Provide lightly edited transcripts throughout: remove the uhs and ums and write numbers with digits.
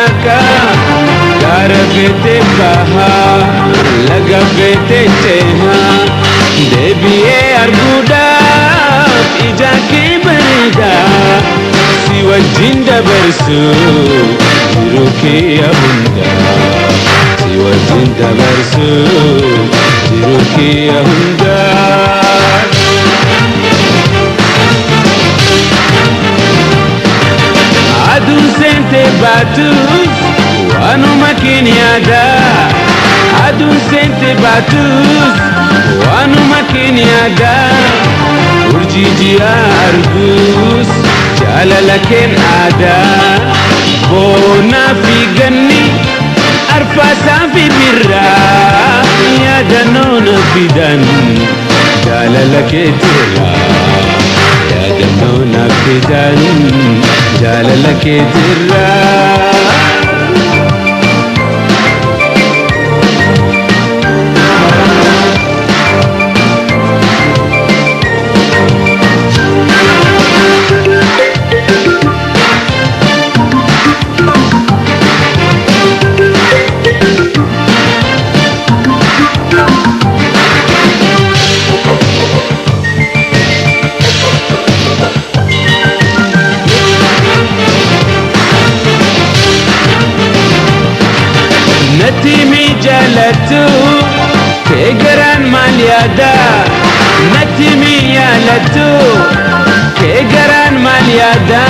daka gara fete baha laga fete teha debiye arguda ija ke barida si wajin dabarsu jiru ke ahunda si wajin dabarsu jiru ke ahunda adun sente batus wanu makiniada adun sente batus wanu makiniada urjiji argus jalalaken ada bona fi ganni arfasa fi birra ya danona fidan jalalaketira ya danona fidan jalalaketira نتيمي جالتو كيقران ماليادا نتيمي يالتو كيقران ماليادا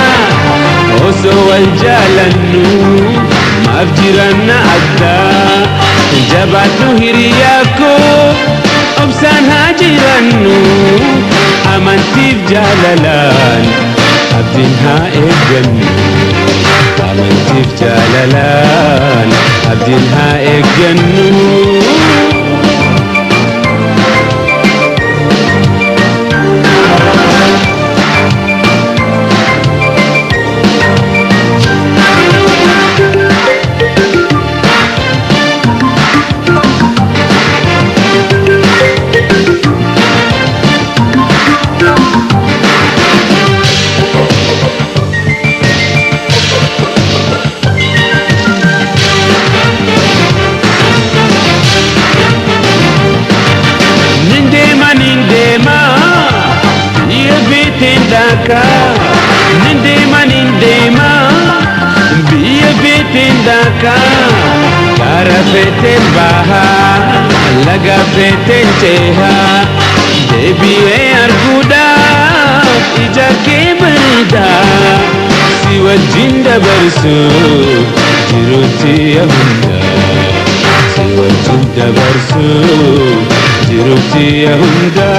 وسو الجالنو ما بجيران عدا جباتو هرياكو أبسان هاجرانو أمانتي بجالالان أبدينها إيقنو أمانتي بجالالان أبدينها إيقنو nindema biya fitin daka gara fitin baha laga fitin teha debiye arguda ija ke barida si wajin dabarsu jiruti ahunda si wajin dabarsu jiruti ahunda